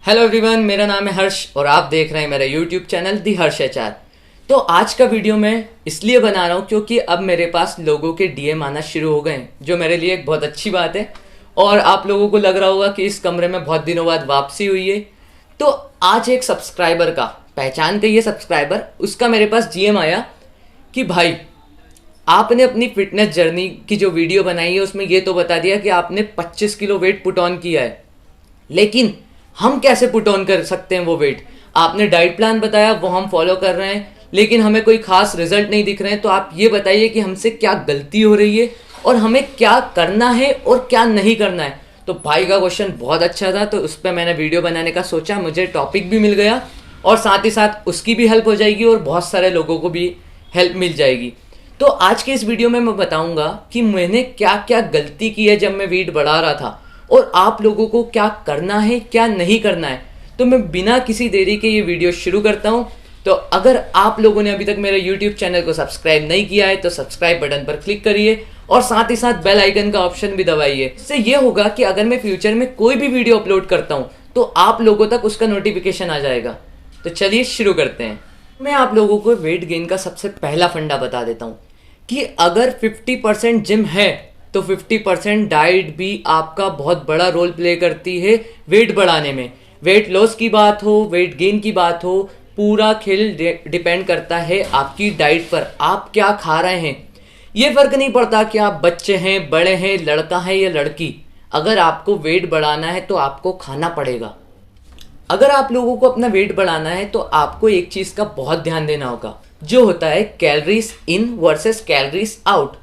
Hello everyone, मेरा नाम है हर्ष और आप देख रहे हैं मेरा यूट्यूब चैनल दी हर्ष एचआर। तो आज का वीडियो मैं इसलिए बना रहा हूँ क्योंकि अब मेरे पास लोगों के डीएम आना शुरू हो गए हैं, जो मेरे लिए एक बहुत अच्छी बात है। और आप लोगों को लग रहा होगा कि इस कमरे में बहुत दिनों बाद वापसी हुई है। तो आज एक सब्सक्राइबर का, पहचान के ये सब्सक्राइबर, उसका मेरे पास डीएम आया कि भाई आपने अपनी फिटनेस जर्नी की जो वीडियो बनाई है उसमें ये तो बता दिया कि आपने 25 किलो वेट पुट ऑन किया है, लेकिन हम कैसे पुट ऑन कर सकते हैं वो वेट? आपने डाइट प्लान बताया, वो हम फॉलो कर रहे हैं, लेकिन हमें कोई खास रिजल्ट नहीं दिख रहे हैं। तो आप ये बताइए कि हमसे क्या गलती हो रही है और हमें क्या करना है और क्या नहीं करना है। तो भाई का क्वेश्चन बहुत अच्छा था, तो उस पर मैंने वीडियो बनाने का सोचा। मुझे टॉपिक भी मिल गया और साथ ही साथ उसकी भी हेल्प हो जाएगी और बहुत सारे लोगों को भी हेल्प मिल जाएगी। तो आज के इस वीडियो में मैं बताऊंगा कि मैंने क्या क्या गलती की है जब मैं वेट बढ़ा रहा था और आप लोगों को क्या करना है क्या नहीं करना है। तो मैं बिना किसी देरी के ये वीडियो शुरू करता हूँ। तो अगर आप लोगों ने अभी तक मेरे YouTube चैनल को सब्सक्राइब नहीं किया है तो सब्सक्राइब बटन पर क्लिक करिए और साथ ही साथ बेल आइकन का ऑप्शन भी दबाइए। इससे ये होगा कि अगर मैं फ्यूचर में कोई भी वीडियो अपलोड करता हूँ तो आप लोगों तक उसका नोटिफिकेशन आ जाएगा। तो चलिए शुरू करते हैं। मैं आप लोगों को वेट गेन का सबसे पहला फंडा बता देता हूँ कि अगर 50% जिम है तो 50% डाइट भी आपका बहुत बड़ा रोल प्ले करती है वेट बढ़ाने में। वेट लॉस की बात हो, वेट गेन की बात हो, पूरा खेल डिपेंड करता है आपकी डाइट पर। आप क्या खा रहे हैं, ये फर्क नहीं पड़ता कि आप बच्चे हैं, बड़े हैं, लड़का है या लड़की। अगर आपको वेट बढ़ाना है तो आपको खाना पड़ेगा। अगर आप लोगों को अपना वेट बढ़ाना है तो आपको एक चीज़ का बहुत ध्यान देना होगा, जो होता है calories in versus calories out.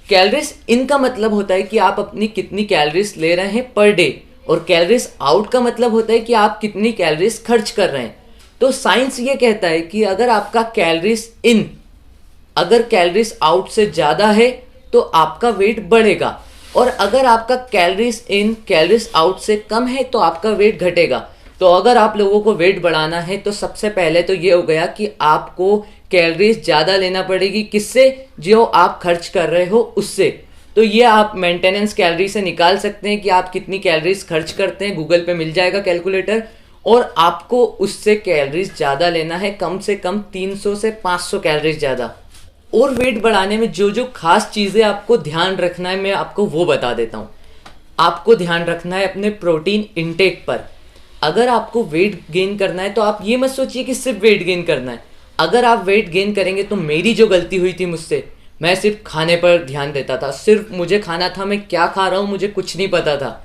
Calories in का मतलब होता है कि आप अपनी कितनी कैलोरीज ले रहे हैं पर डे, और कैलोरीज आउट का मतलब होता है कि आप कितनी कैलोरीज खर्च कर रहे हैं। तो साइंस ये कहता है कि अगर आपका कैलोरीज इन अगर कैलोरीज आउट से ज़्यादा है तो आपका वेट बढ़ेगा, और अगर आपका कैलोरीज इन कैलोरीज आउट से कम है तो आपका वेट घटेगा। तो अगर आप लोगों को वेट बढ़ाना है तो सबसे पहले तो ये हो गया कि आपको कैलोरीज ज़्यादा लेना पड़ेगी। किससे? जो आप खर्च कर रहे हो उससे। तो ये आप मेंटेनेंस कैलोरी से निकाल सकते हैं कि आप कितनी कैलोरीज खर्च करते हैं। गूगल पे मिल जाएगा कैलकुलेटर, और आपको उससे कैलोरीज ज़्यादा लेना है, कम से कम 300 से 500 कैलोरीज ज़्यादा। और वेट बढ़ाने में जो जो खास चीज़ें आपको ध्यान रखना है मैं आपको वो बता देता हूँ। आपको ध्यान रखना है अपने प्रोटीन इंटेक पर। अगर आपको वेट गेन करना है तो आप ये मत सोचिए कि सिर्फ वेट गेन करना है। अगर आप वेट गेन करेंगे तो मेरी जो गलती हुई थी मुझसे, मैं सिर्फ खाने पर ध्यान देता था। सिर्फ मुझे खाना था, मैं क्या खा रहा हूँ मुझे कुछ नहीं पता था।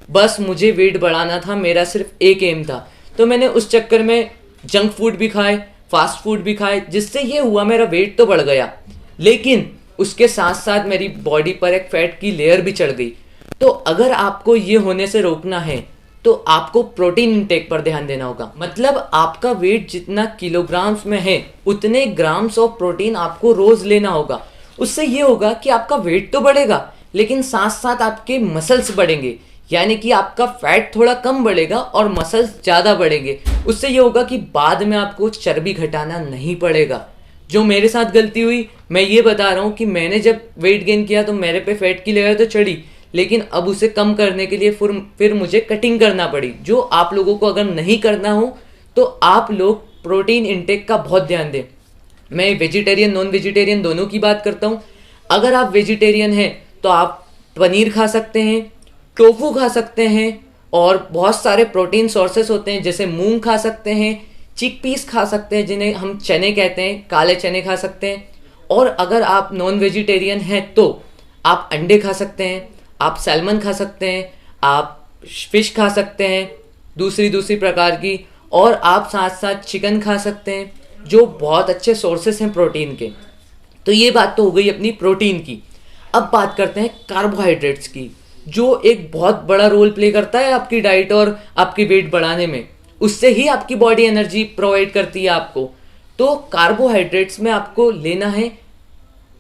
बस मुझे वेट बढ़ाना था, मेरा सिर्फ एक एम था। तो मैंने उस चक्कर में जंक फूड भी खाए, फास्ट फूड भी खाए, जिससे ये हुआ मेरा वेट तो बढ़ गया, लेकिन उसके साथ साथ मेरी बॉडी पर एक फैट की लेयर भी चढ़ गई। तो अगर आपको ये होने से रोकना है तो आपको प्रोटीन इंटेक पर ध्यान देना होगा। मतलब आपका वेट जितना किलोग्राम्स में है उतने ग्राम्स ऑफ प्रोटीन आपको रोज लेना होगा। उससे ये होगा कि आपका वेट तो बढ़ेगा लेकिन साथ साथ आपके मसल्स बढ़ेंगे, यानी कि आपका फैट थोड़ा कम बढ़ेगा और मसल्स ज़्यादा बढ़ेंगे। उससे ये होगा कि बाद में आपको चर्बी घटाना नहीं पड़ेगा। जो मेरे साथ गलती हुई, मैं ये बता रहा हूँ कि मैंने जब वेट गेन किया तो मेरे पे फैट की लेयर तो चढ़ी, लेकिन अब उसे कम करने के लिए फिर मुझे कटिंग करना पड़ी। जो आप लोगों को अगर नहीं करना हो तो आप लोग प्रोटीन इंटेक का बहुत ध्यान दें। मैं वेजिटेरियन नॉन वेजिटेरियन दोनों की बात करता हूँ। अगर आप वेजिटेरियन हैं तो आप पनीर खा सकते हैं, टोफू खा सकते हैं, और बहुत सारे प्रोटीन सोर्सेस होते हैं जैसे मूंग खा सकते हैं, चिकपीस खा सकते हैं जिन्हें हम चने कहते हैं, काले चने खा सकते हैं। और अगर आप नॉन वेजिटेरियन हैं तो आप अंडे खा सकते हैं, आप सैल्मन खा सकते हैं, आप फिश खा सकते हैं दूसरी प्रकार की, और आप साथ साथ चिकन खा सकते हैं, जो बहुत अच्छे सोर्सेस हैं प्रोटीन के। तो ये बात तो हो गई अपनी प्रोटीन की। अब बात करते हैं कार्बोहाइड्रेट्स की, जो एक बहुत बड़ा रोल प्ले करता है आपकी डाइट और आपकी वेट बढ़ाने में। उससे ही आपकी बॉडी एनर्जी प्रोवाइड करती है आपको। तो कार्बोहाइड्रेट्स में आपको लेना है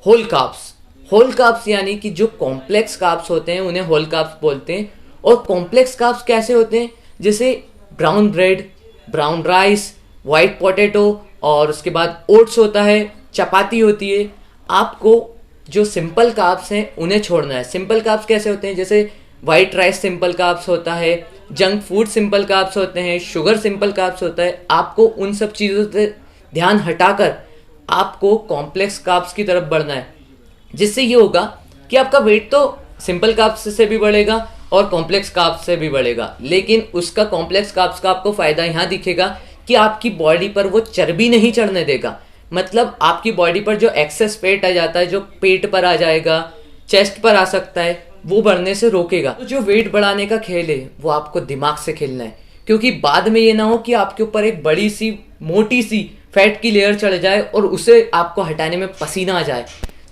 होल कार्ब्स। होल कार्ब्स यानी कि जो कॉम्प्लेक्स कार्ब्स होते हैं उन्हें होल कार्ब्स बोलते हैं। और कॉम्प्लेक्स कार्ब्स कैसे होते हैं? जैसे brown bread, brown rice, white potato, और उसके बाद ओट्स होता है, चपाती होती है। आपको जो सिंपल कार्ब्स हैं उन्हें छोड़ना है। सिंपल कार्ब्स कैसे होते हैं? जैसे वाइट राइस सिंपल कार्ब्स होता है, जंक फूड सिंपल कार्ब्स होते हैं, शुगर सिंपल कार्ब्स होता है, आपको उन सब चीज़ों से ध्यान हटाकर आपको कॉम्प्लेक्स कार्ब्स की तरफ बढ़ना है। जिससे ये होगा कि आपका वेट तो सिंपल कार्ब्स से भी बढ़ेगा और कॉम्प्लेक्स कार्ब्स से भी बढ़ेगा, लेकिन उसका कॉम्प्लेक्स कार्ब्स का आपको फ़ायदा यहाँ दिखेगा कि आपकी बॉडी पर वो चर्बी नहीं चढ़ने देगा। मतलब आपकी बॉडी पर जो एक्सेस फैट आ जाता है, जो पेट पर आ जाएगा, चेस्ट पर आ सकता है, वो बढ़ने से रोकेगा। तो जो वेट बढ़ाने का खेल है वो आपको दिमाग से खेलना है, क्योंकि बाद में ये ना हो कि आपके ऊपर एक बड़ी सी मोटी सी फैट की लेयर चढ़ जाए और उसे आपको हटाने में पसीना आ जाए।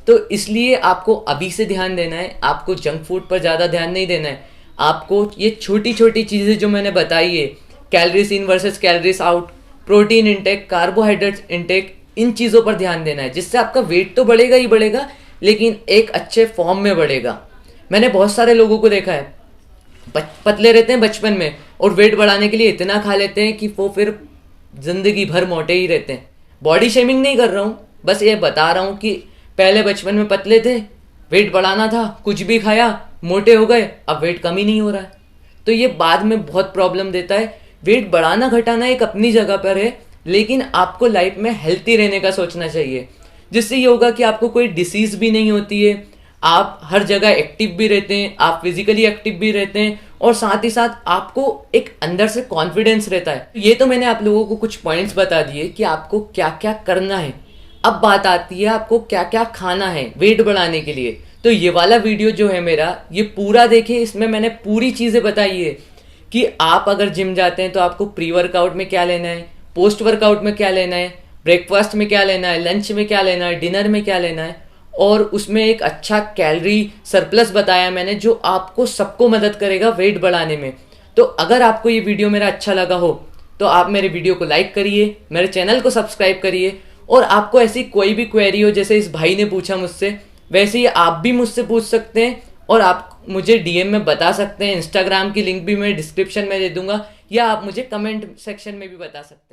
तो इसलिए आपको अभी से ध्यान देना है, आपको जंक फूड पर ज़्यादा ध्यान नहीं देना है। आपको ये छोटी छोटी चीज़ें जो मैंने बताई है, calories in versus calories out, protein intake, carbohydrate intake, इन चीज़ों पर ध्यान देना है, जिससे आपका वेट तो बढ़ेगा ही बढ़ेगा, लेकिन एक अच्छे फॉर्म में बढ़ेगा। मैंने बहुत सारे लोगों को देखा है पतले रहते हैं बचपन में और वेट बढ़ाने के लिए इतना खा लेते हैं कि वो फिर जिंदगी भर मोटे ही रहते हैं। बॉडी शेमिंग नहीं कर रहा हूँ, बस ये बता रहा हूँ कि पहले बचपन में पतले थे, वेट बढ़ाना था, कुछ भी खाया, मोटे हो गए, अब वेट कम ही नहीं हो रहा है। तो ये बाद में बहुत प्रॉब्लम देता है। वेट बढ़ाना घटाना एक अपनी जगह पर है, लेकिन आपको लाइफ में हेल्थी रहने का सोचना चाहिए, जिससे ये होगा कि आपको कोई डिसीज़ भी नहीं होती है, आप हर जगह एक्टिव भी रहते हैं, आप फिजिकली एक्टिव भी रहते हैं, और साथ ही साथ आपको एक अंदर से कॉन्फिडेंस रहता है। ये तो मैंने आप लोगों को कुछ पॉइंट्स बता दिए कि आपको क्या क्या करना है। अब बात आती है आपको क्या क्या खाना है वेट बढ़ाने के लिए। तो ये वाला वीडियो जो है मेरा, ये पूरा देखिए, इसमें मैंने पूरी चीज़ें बताई है कि आप अगर जिम जाते हैं तो आपको प्री वर्कआउट में क्या लेना है, पोस्ट वर्कआउट में क्या लेना है, ब्रेकफास्ट में क्या लेना है, लंच में क्या लेना है, डिनर में क्या लेना है, और उसमें एक अच्छा कैलोरी सरप्लस बताया मैंने, जो आपको सबको मदद करेगा वेट बढ़ाने में। तो अगर आपको ये वीडियो मेरा अच्छा लगा हो तो आप मेरे वीडियो को लाइक करिए, मेरे चैनल को सब्सक्राइब करिए, और आपको ऐसी कोई भी क्वेरी हो, जैसे इस भाई ने पूछा मुझसे, वैसे ही आप भी मुझसे पूछ सकते हैं, और आप मुझे डीएम में बता सकते हैं। इंस्टाग्राम की लिंक भी मैं डिस्क्रिप्शन में दे दूंगा, या आप मुझे कमेंट सेक्शन में भी बता सकते हैं।